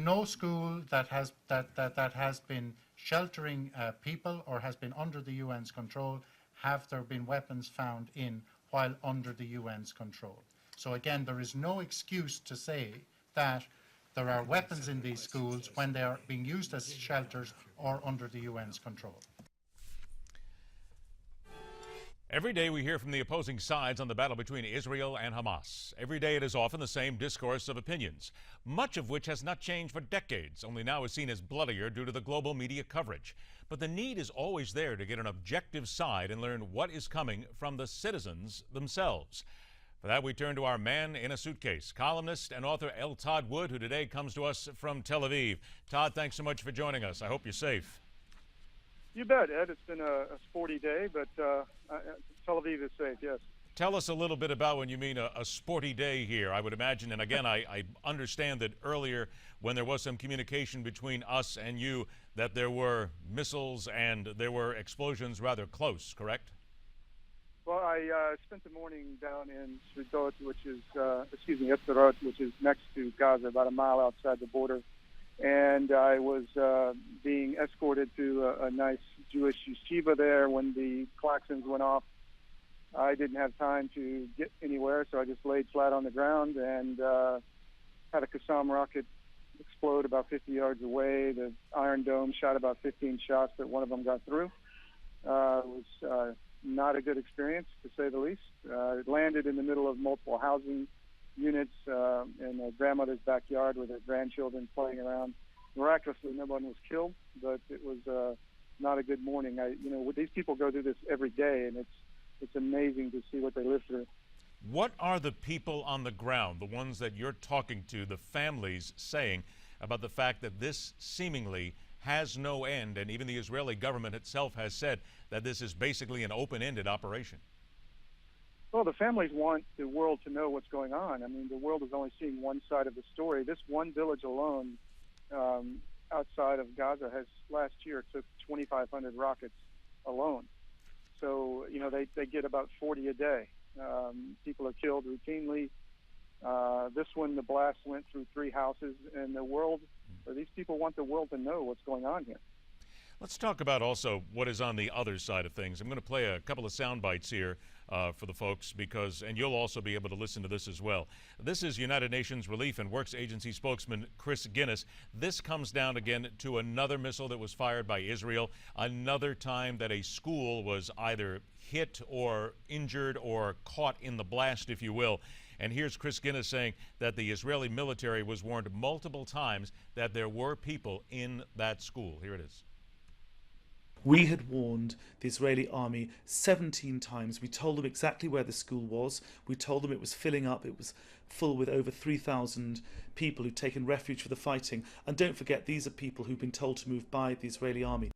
no school that has been sheltering people or has been under the UN's control have there been weapons found in while under the UN's control. So again, there is no excuse to say that there are weapons in these schools when they are being used as shelters or under the UN's control. Every day we hear from the opposing sides on the battle between Israel and Hamas. Every day it is often the same discourse of opinions, much of which has not changed for decades, only now is seen as bloodier due to the global media coverage. But the need is always there to get an objective side and learn what is coming from the citizens themselves. For that, we turn to our man in a suitcase, columnist and author Todd Wood, who today comes to us from Tel Aviv. Todd, thanks so much for joining us. I hope you're safe. You bet, Ed. It's been a sporty day, but Tel Aviv is safe, yes. Tell us a little bit about when you mean a sporty day here, I would imagine. And again, I understand that earlier when there was some communication between us and you that there were missiles and there were explosions rather close, correct? Well, I spent the morning down in Sderot, Sderot, which is next to Gaza, about a mile outside the border. And I was being escorted to a nice Jewish yeshiva there when the klaxons went off. I didn't have time to get anywhere, so I just laid flat on the ground and had a Qassam rocket explode about 50 yards away. The Iron Dome shot about 15 shots, but one of them got through. It was not a good experience, to say the least. It landed in the middle of multiple housing units in a grandmother's backyard with her grandchildren playing around. Miraculously, no one was killed, but it was not a good morning. These people go through this every day, and it's amazing to see what they live through. What are the people on the ground, the ones that you're talking to, the families, saying about the fact that this seemingly has no end, and even the Israeli government itself has said that this is basically an open-ended operation? Well, the families want the world to know what's going on. I mean, the world is only seeing one side of the story. This one village alone outside of Gaza last year took 2,500 rockets alone. So, they get about 40 a day. People are killed routinely. This one, the blast went through 3 houses, and these people want the world to know what's going on here. Let's talk about also what is on the other side of things. I'm going to play a couple of sound bites here for the folks and you'll also be able to listen to this as well. This is United Nations Relief and Works Agency spokesman Chris Guinness. This comes down again to another missile that was fired by Israel, another time that a school was either hit or injured or caught in the blast, if you will. And here's Chris Guinness saying that the Israeli military was warned multiple times that there were people in that school. Here it is. We had warned the Israeli army 17 times. We told them exactly where the school was. We told them it was filling up. It was full with over 3,000 people who'd taken refuge for the fighting. And don't forget, these are people who've been told to move by the Israeli army.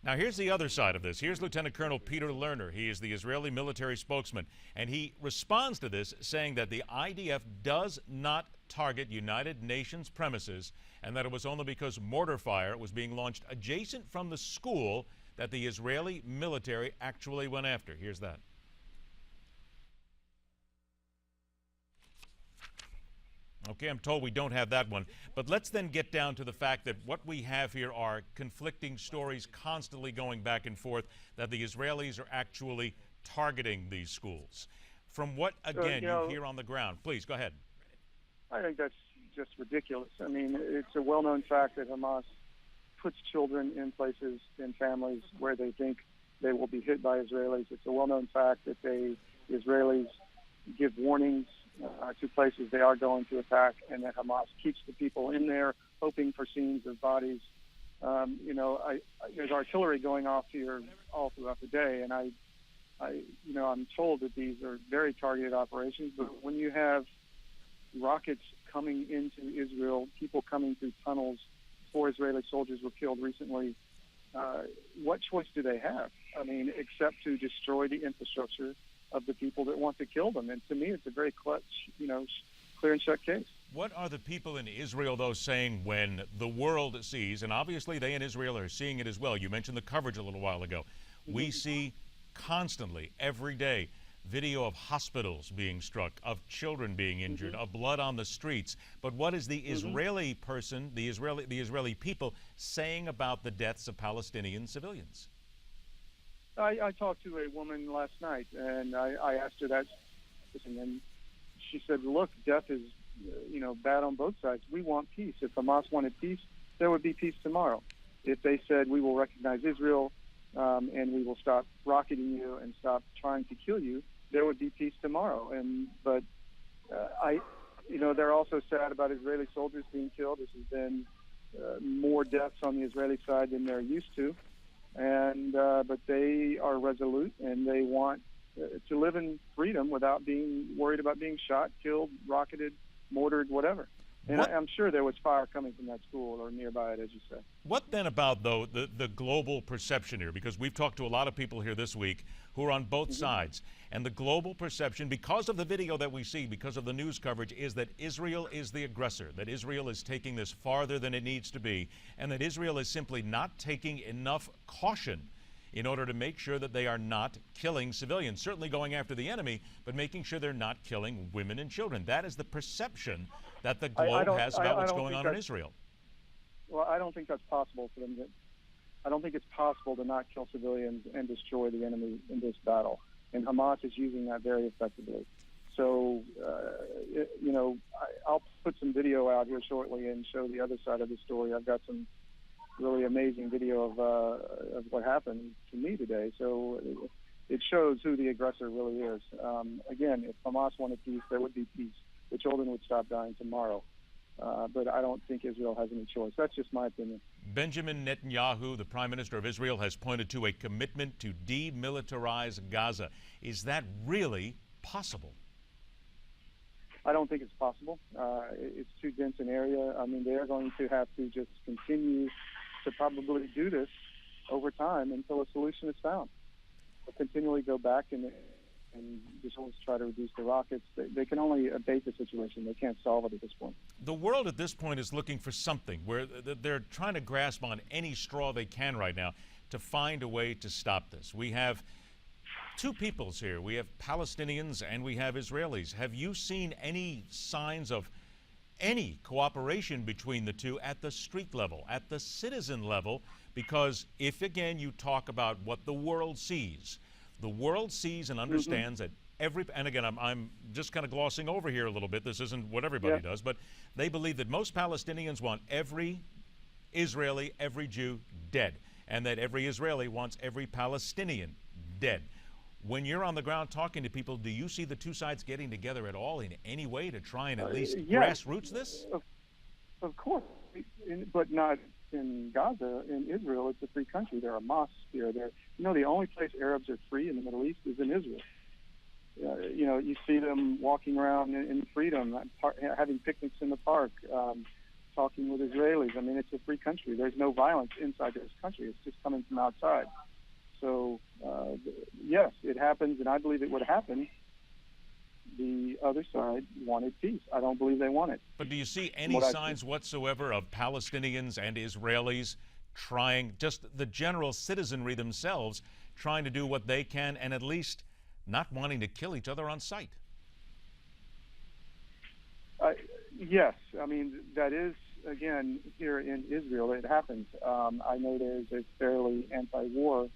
Now, here's the other side of this. Here's Lieutenant Colonel Peter Lerner. He is the Israeli military spokesman, and he responds to this saying that the IDF does not target United Nations premises and that it was only because mortar fire was being launched adjacent from the school that the Israeli military actually went after. Here's that. Okay, I'm told we don't have that one. But let's then get down to the fact that what we have here are conflicting stories constantly going back and forth that the Israelis are actually targeting these schools. From what, again, you hear on the ground. Please, go ahead. I think that's just ridiculous. I mean, it's a well-known fact that Hamas puts children in places, in families, where they think they will be hit by Israelis. It's a well-known fact that the Israelis give warnings to places they are going to attack, and that Hamas keeps the people in there, hoping for scenes of bodies. There's artillery going off here all throughout the day, and I'm told that these are very targeted operations. But when you have rockets coming into Israel, people coming through tunnels, 4 Israeli soldiers were killed recently. What choice do they have? I mean, except to destroy the infrastructure of the people that want to kill them. And to me, it's a very clutch, clear and shut case. What are the people in Israel, though, saying when the world sees, and obviously they in Israel are seeing it as well. You mentioned the coverage a little while ago. We see constantly, every day, video of hospitals being struck, of children being injured, of blood on the streets. But what is the Israeli person, the Israeli people saying about the deaths of Palestinian civilians? I talked to a woman last night, and I asked her that, and she said, "Look, death is, bad on both sides. We want peace. If Hamas wanted peace, there would be peace tomorrow. If they said we will recognize Israel and we will stop rocketing you and stop trying to kill you, there would be peace tomorrow." But they're also sad about Israeli soldiers being killed. This has been more deaths on the Israeli side than they're used to. But they are resolute, and they want to live in freedom without being worried about being shot, killed, rocketed, mortared, whatever. And I'm sure there was fire coming from that school or nearby it, as you say. What then about, though, the global perception here? Because we've talked to a lot of people here this week who are on both sides. And the global perception, because of the video that we see, because of the news coverage, is that Israel is the aggressor, that Israel is taking this farther than it needs to be, and that Israel is simply not taking enough caution in order to make sure that they are not killing civilians, certainly going after the enemy, but making sure they're not killing women and children. That is the perception that the globe has about what's going on in Israel. Well, I don't think that's possible for them. I don't think it's possible to not kill civilians and destroy the enemy in this battle. And Hamas is using that very effectively. So, I'll put some video out here shortly and show the other side of the story. I've got some really amazing video of what happened to me today. So it shows who the aggressor really is. Again, if Hamas wanted peace, there would be peace. The children would stop dying tomorrow. But I don't think Israel has any choice. That's just my opinion. Benjamin Netanyahu, the Prime Minister of Israel, has pointed to a commitment to demilitarize Gaza. Is that really possible? I don't think it's possible. It's too dense an area. I mean, they're going to have to just continue to probably do this over time until a solution is found. They'll continually go back and just always try to reduce the rockets. They can only abate the situation. They can't solve it at this point. The world at this point is looking for something where they're trying to grasp on any straw they can right now to find a way to stop this. We have two peoples here. We have Palestinians and we have Israelis. Have you seen any signs of any cooperation between the two at the street level, at the citizen level? Because if, again, you talk about what the world sees and understands that and again, I'm just kind of glossing over here a little bit. This isn't what everybody does, but they believe that most Palestinians want every Israeli, every Jew dead, and that every Israeli wants every Palestinian dead. When you're on the ground talking to people, do you see the two sides getting together at all in any way to try and at least grassroots this? Of course, but not in Gaza. In Israel, it's a free country. There are mosques here. The only place Arabs are free in the Middle East is in Israel. You see them walking around in freedom, having picnics in the park, talking with Israelis. I mean, it's a free country. There's no violence inside this country. It's just coming from outside. So, yes, it happens, and I believe it would happen. The other side wanted peace. I don't believe they want it. But do you see any signs whatsoever of Palestinians and Israelis trying, just the general citizenry themselves, trying to do what they can and at least not wanting to kill each other on sight? Yes. I mean, that is, again, here in Israel, it happens. I know there's a fairly anti-war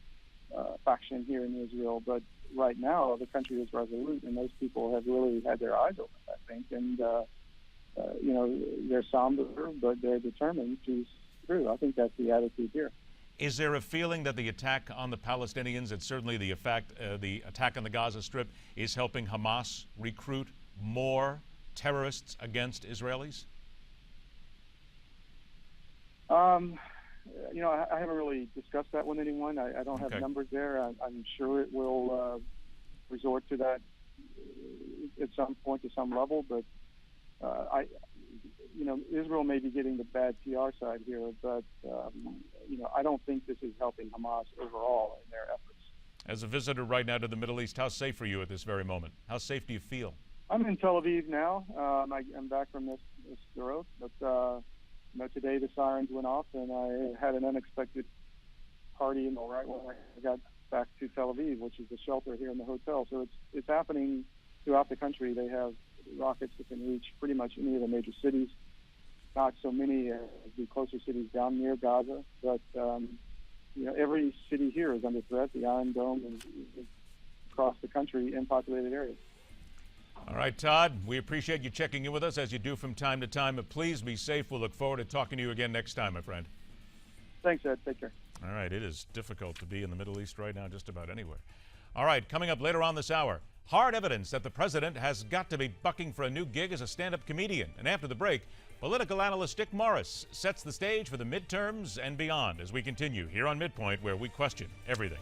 faction here in Israel, but right now the country is resolute, and those people have really had their eyes open, I think, and they're somber, but they're determined to see through. I think that's the attitude here. Is there a feeling that the attack on the Palestinians and certainly the attack on the Gaza Strip is helping Hamas recruit more terrorists against Israelis? I haven't really discussed that with anyone. I don't have numbers there. I'm sure it will resort to that at some point to some level, but Israel may be getting the bad PR side here, but I don't think this is helping Hamas overall in their efforts. As a visitor right now to the Middle East, how safe are you at this very moment? How safe do you feel? I'm in Tel Aviv now. I'm back from this growth, but today the sirens went off, and I had an unexpected party right when I got back to Tel Aviv, which is the shelter here in the hotel. So it's happening throughout the country. They have rockets that can reach pretty much any of the major cities. Not so many as the closer cities down near Gaza, but every city here is under threat. The Iron Dome is across the country in populated areas. All right, Todd, we appreciate you checking in with us as you do from time to time, but please be safe. We'll look forward to talking to you again next time, my friend. Thanks, Ed. Take care. All right, it is difficult to be in the Middle East right now, just about anywhere. All right, coming up later on this hour, hard evidence that the president has got to be bucking for a new gig as a stand-up comedian. And after the break, political analyst Dick Morris sets the stage for the midterms and beyond as we continue here on MidPoint, where we question everything.